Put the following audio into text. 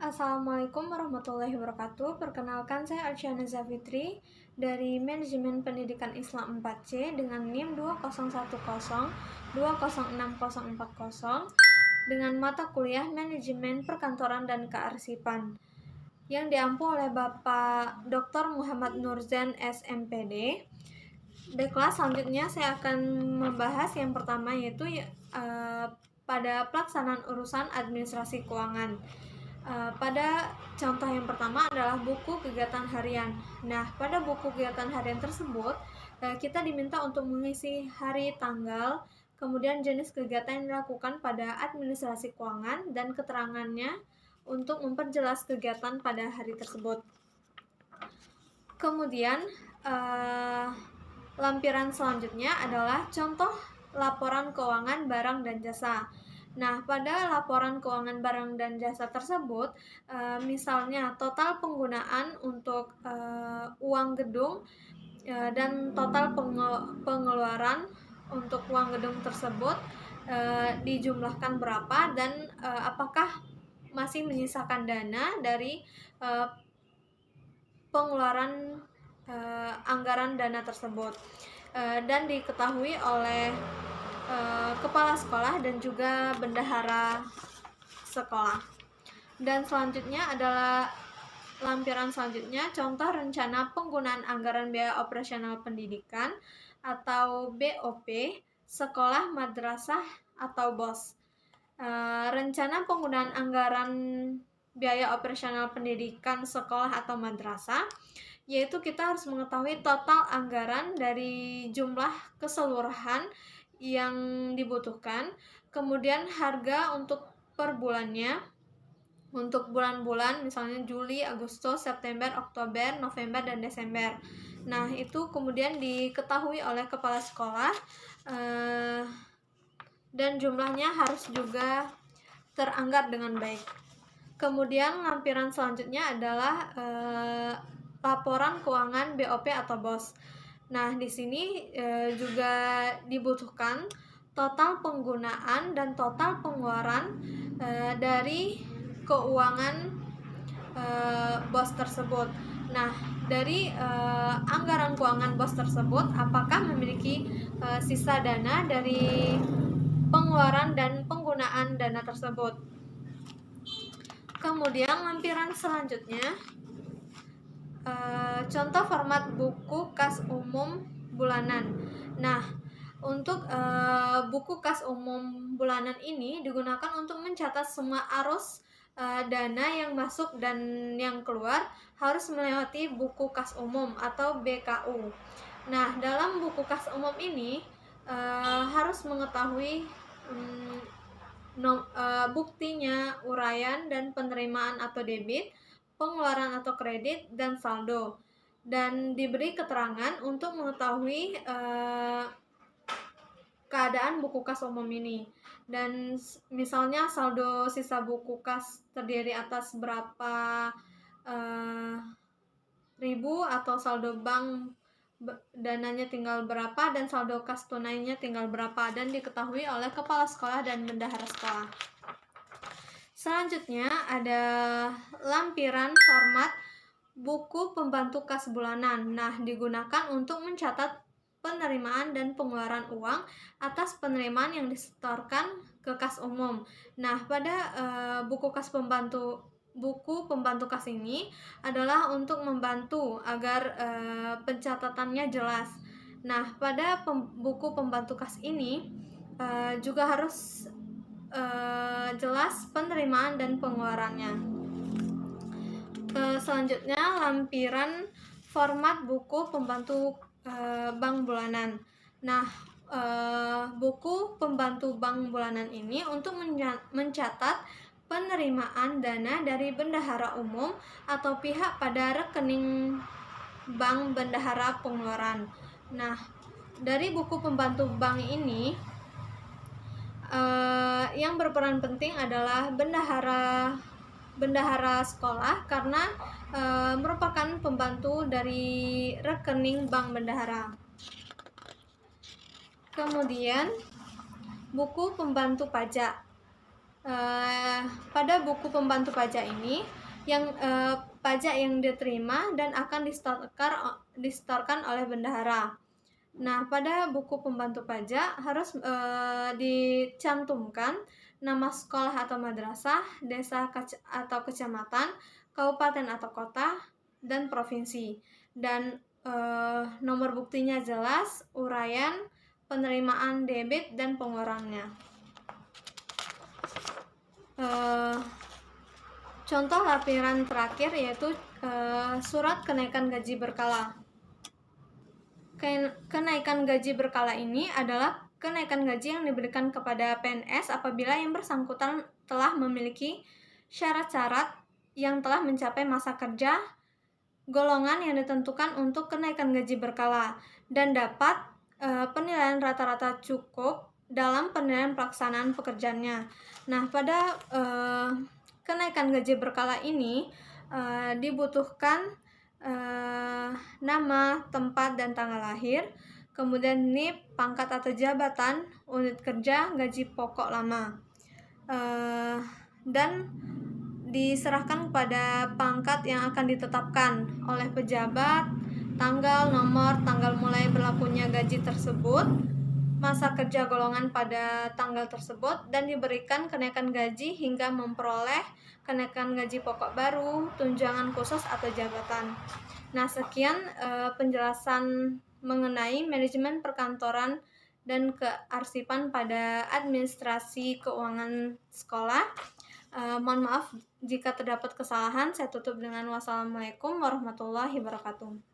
Assalamualaikum warahmatullahi wabarakatuh. Perkenalkan, saya Arsyana Zafitri dari Manajemen Pendidikan Islam 4C dengan NIM 2010206040 dengan mata kuliah Manajemen Perkantoran dan Kearsipan yang diampu oleh Bapak Dr. Muhammad Nurzen SMPD. Baiklah, selanjutnya saya akan membahas yang pertama, yaitu pada pelaksanaan urusan administrasi keuangan. Pada contoh yang pertama adalah buku kegiatan harian. Nah, pada buku kegiatan harian tersebut, kita diminta untuk mengisi hari, tanggal, kemudian jenis kegiatan yang dilakukan pada administrasi keuangan dan keterangannya untuk memperjelas kegiatan pada hari tersebut. Kemudian, lampiran selanjutnya adalah contoh laporan keuangan barang dan jasa. Nah, pada laporan keuangan barang dan jasa tersebut, misalnya total penggunaan untuk uang gedung dan total pengeluaran untuk uang gedung tersebut dijumlahkan berapa dan apakah masih menyisakan dana dari pengeluaran anggaran dana tersebut dan diketahui oleh kepala sekolah dan juga bendahara sekolah. Dan selanjutnya adalah lampiran selanjutnya, contoh rencana penggunaan anggaran biaya operasional pendidikan atau BOP sekolah, madrasah atau BOS. Rencana penggunaan anggaran biaya operasional pendidikan sekolah atau madrasah, yaitu kita harus mengetahui total anggaran dari jumlah keseluruhan yang dibutuhkan, kemudian harga untuk per bulannya, untuk bulan-bulan misalnya Juli, Agustus, September, Oktober, November, dan Desember. Nah, itu kemudian diketahui oleh kepala sekolah dan jumlahnya harus juga teranggar dengan baik. Kemudian lampiran selanjutnya adalah laporan keuangan BOP atau BOS. Nah, di sini juga dibutuhkan total penggunaan dan total pengeluaran dari keuangan BOS tersebut. Nah, dari anggaran keuangan BOS tersebut, apakah memiliki sisa dana dari pengeluaran dan penggunaan dana tersebut. Kemudian lampiran selanjutnya, contoh format buku kas umum bulanan. Nah, untuk buku kas umum bulanan ini digunakan untuk mencatat semua arus dana yang masuk dan yang keluar harus melewati buku kas umum atau BKU. Nah, dalam buku kas umum ini harus mengetahui buktinya, uraian dan penerimaan atau debit, pengeluaran atau kredit, dan saldo, dan diberi keterangan untuk mengetahui keadaan buku kas umum ini. Dan misalnya saldo sisa buku kas terdiri atas berapa ribu, atau saldo bank dananya tinggal berapa, dan saldo kas tunainya tinggal berapa, dan diketahui oleh kepala sekolah dan bendahara sekolah. Selanjutnya ada lampiran format buku pembantu kas bulanan. Nah, digunakan untuk mencatat penerimaan dan pengeluaran uang atas penerimaan yang disetorkan ke kas umum. Nah, pada buku pembantu kas ini adalah untuk membantu agar pencatatannya jelas. Nah, pada buku pembantu kas ini juga harus jelas penerimaan dan pengeluarannya. Selanjutnya lampiran format buku pembantu bank bulanan. Nah, buku pembantu bank bulanan ini untuk mencatat penerimaan dana dari bendahara umum atau pihak pada rekening bank bendahara pengeluaran. Nah, dari buku pembantu bank ini yang berperan penting adalah bendahara sekolah karena merupakan pembantu dari rekening bank bendahara. Kemudian buku pembantu pajak. Pada buku pembantu pajak ini pajak yang diterima dan akan disetorkan oleh bendahara. Nah, pada buku pembantu pajak harus dicantumkan nama sekolah atau madrasah, desa atau kecamatan, kabupaten atau kota, dan provinsi. Dan nomor buktinya jelas, uraian, penerimaan debit, dan pengeluarannya. Contoh lampiran terakhir yaitu surat kenaikan gaji berkala. Kenaikan gaji berkala ini adalah kenaikan gaji yang diberikan kepada PNS apabila yang bersangkutan telah memiliki syarat-syarat yang telah mencapai masa kerja, golongan yang ditentukan untuk kenaikan gaji berkala, dan dapat penilaian rata-rata cukup dalam penilaian pelaksanaan pekerjaannya. Nah, pada kenaikan gaji berkala ini dibutuhkan nama, tempat, dan tanggal lahir, kemudian NIP, pangkat atau jabatan, unit kerja, gaji pokok lama, dan diserahkan kepada pangkat yang akan ditetapkan oleh pejabat, tanggal, nomor, tanggal mulai berlakunya gaji tersebut, masa kerja golongan pada tanggal tersebut, dan diberikan kenaikan gaji hingga memperoleh kenaikan gaji pokok baru, tunjangan khusus atau jabatan. Nah, sekian penjelasan mengenai manajemen perkantoran dan kearsipan pada administrasi keuangan sekolah. Mohon maaf jika terdapat kesalahan. Saya tutup dengan wassalamualaikum warahmatullahi wabarakatuh.